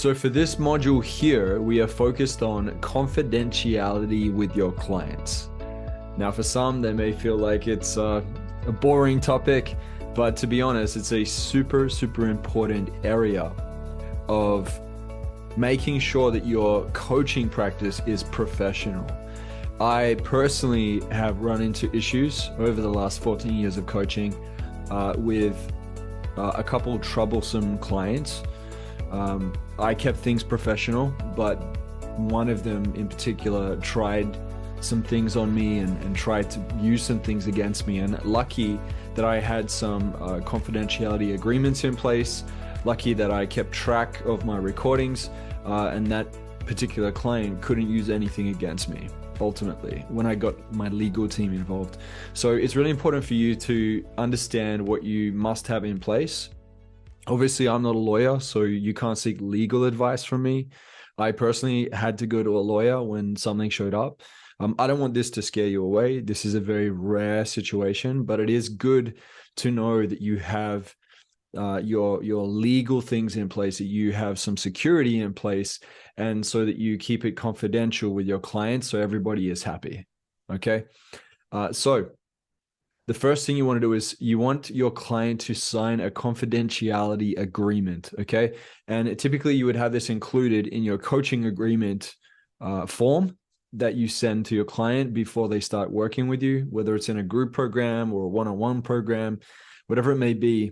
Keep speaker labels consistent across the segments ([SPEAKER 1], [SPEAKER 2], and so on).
[SPEAKER 1] So for this module here, we are focused on confidentiality with your clients. Now, for some, they may feel like it's a boring topic, but to be honest, it's a super, super important area of making sure that your coaching practice is professional. I personally have run into issues over the last 14 years of coaching with a couple troublesome clients. I kept things professional, but one of them in particular tried some things on me and tried to use some things against me. And lucky that I had some confidentiality agreements in place, lucky that I kept track of my recordings, and that particular client couldn't use anything against me ultimately when I got my legal team involved. So it's really important for you to understand what you must have in place. Obviously, I'm not a lawyer, so you can't seek legal advice from me. I personally had to go to a lawyer when something showed up. I don't want this to scare you away. This is a very rare situation, but it is good to know that you have your legal things in place, that you have some security in place, and so that you keep it confidential with your clients so everybody is happy. Okay? So the first thing you want to do is you want your client to sign a confidentiality agreement, okay? And typically you would have this included in your coaching agreement form that you send to your client before they start working with you, whether it's in a group program or a one-on-one program, whatever it may be.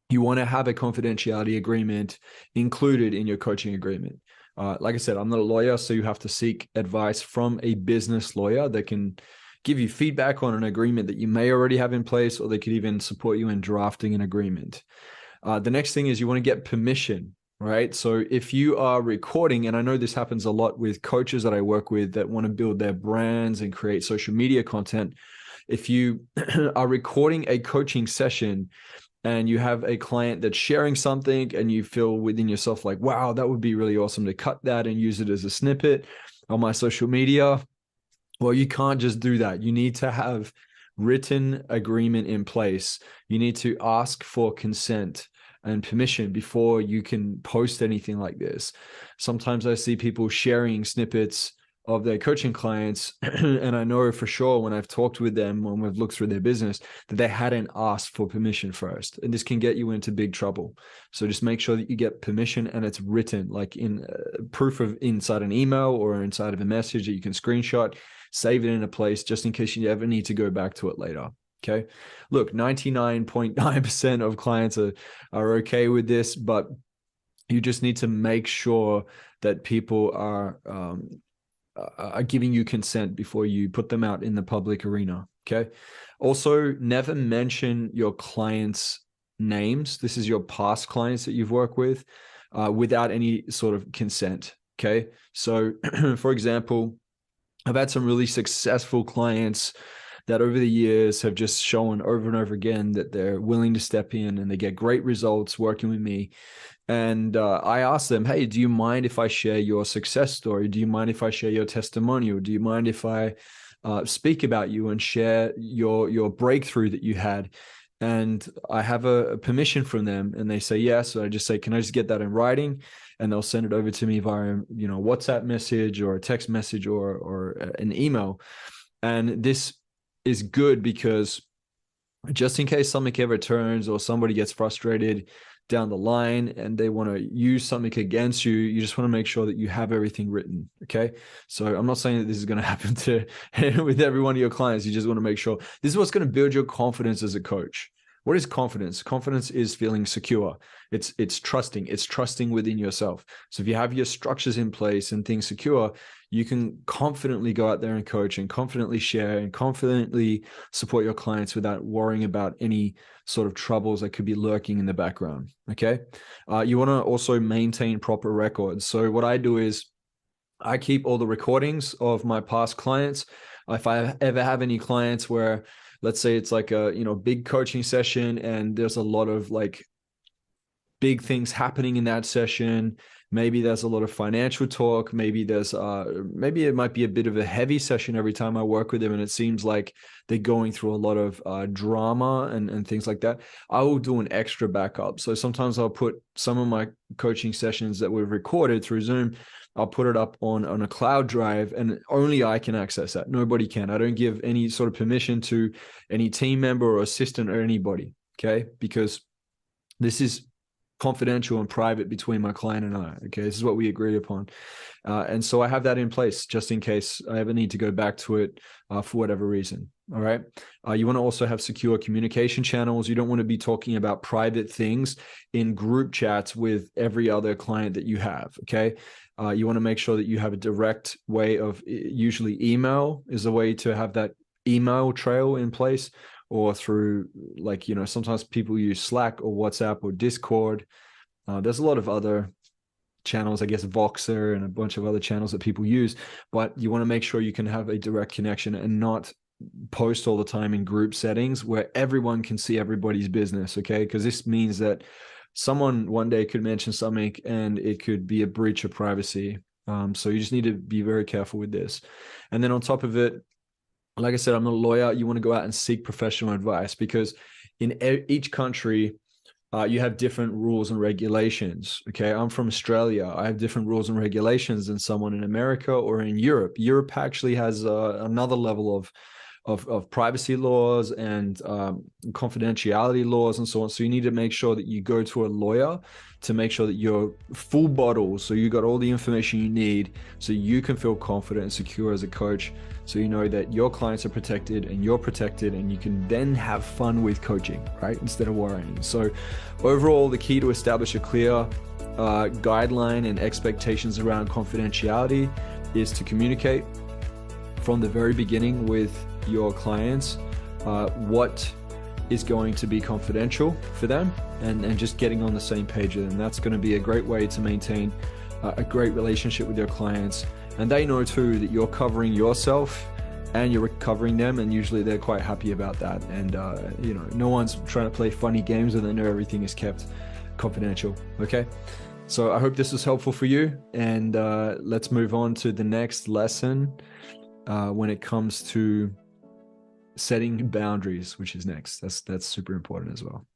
[SPEAKER 1] You want to have a confidentiality agreement included in your coaching agreement. Like I said, I'm not a lawyer, so you have to seek advice from a business lawyer that can give you feedback on an agreement that you may already have in place, or they could even support you in drafting an agreement. The next thing is you want to get permission, right? So if you are recording, and I know this happens a lot with coaches that I work with that want to build their brands and create social media content. If you are recording a coaching session and you have a client that's sharing something and you feel within yourself like, wow, that would be really awesome to cut that and use it as a snippet on my social media. Well, you can't just do that. You need to have written agreement in place. You need to ask for consent and permission before you can post anything like this. Sometimes I see people sharing snippets of their coaching clients, and I know for sure when I've talked with them, when we've looked through their business, that they hadn't asked for permission first, and this can get you into big trouble. So just make sure that you get permission and it's written, like in proof of inside an email or inside of a message that you can screenshot, save it in a place just in case you ever need to go back to it later. Okay. Look, 99.9% of clients are okay with this, but you just need to make sure that people are giving you consent before you put them out in the public arena. Okay. Also, never mention your clients' names. This is your past clients that you've worked with without any sort of consent. Okay. So for example, I've had some really successful clients that over the years have just shown over and over again that they're willing to step in and they get great results working with me. And I asked them, hey, do you mind if I share your success story? Do you mind if I share your testimonial? Do you mind if I speak about you and share your breakthrough that you had? And I have a permission from them, and they say yes. So I just say, can I just get that in writing? And they'll send it over to me via, WhatsApp message or a text message or an email. And this is good because just in case something ever turns or somebody gets frustrated down the line and they want to use something against you, you just want to make sure that you have everything written. Okay. So I'm not saying that this is going to happen to with every one of your clients. You just want to make sure this is what's going to build your confidence as a coach. What is confidence? Confidence is feeling secure. It's trusting within yourself. So if you have your structures in place and things secure, you can confidently go out there and coach and confidently share and confidently support your clients without worrying about any sort of troubles that could be lurking in the background. Okay. You want to also maintain proper records. So what I do is I keep all the recordings of my past clients. If I ever have any clients where, let's say it's like a, big coaching session and there's a lot of like big things happening in that session Maybe there's a lot of financial talk. Maybe maybe it might be a bit of a heavy session every time I work with them, and it seems like they're going through a lot of drama and things like that. I will do an extra backup. So sometimes I'll put some of my coaching sessions that we've recorded through Zoom, I'll put it up on a cloud drive, and only I can access that. Nobody can. I don't give any sort of permission to any team member or assistant or anybody, okay? Because this is confidential and private between my client and I, okay? This is what we agreed upon. And so I have that in place just in case I ever need to go back to it for whatever reason, all right? You want to also have secure communication channels. You don't want to be talking about private things in group chats with every other client that you have, okay? You want to make sure that you have a direct way of, usually email is a way to have that email trail in place, or through, like, sometimes people use Slack or WhatsApp or Discord. There's a lot of other channels, I guess Voxer and a bunch of other channels that people use, but you want to make sure you can have a direct connection and not post all the time in group settings where everyone can see everybody's business, okay? Because this means that someone one day could mention something and it could be a breach of privacy. So you just need to be very careful with this. And then on top of it, like I said, I'm not a lawyer. You want to go out and seek professional advice, because in each country, you have different rules and regulations. Okay, I'm from Australia. I have different rules and regulations than someone in America or in Europe. Europe actually has another level of privacy laws and confidentiality laws and so on. So you need to make sure that you go to a lawyer to make sure that you're full bottle, so you got all the information you need, so you can feel confident and secure as a coach, so you know that your clients are protected and you're protected, and you can then have fun with coaching, right, instead of worrying. So overall, the key to establish a clear guideline and expectations around confidentiality is to communicate from the very beginning with your clients what is going to be confidential for them, and just getting on the same page with them. That's going to be a great way to maintain a great relationship with your clients, and they know too that you're covering yourself and you're covering them, and usually they're quite happy about that. And no one's trying to play funny games, and they know everything is kept confidential. Okay, so I hope this was helpful for you, and let's move on to the next lesson when it comes to setting boundaries, which is next. That's super important as well.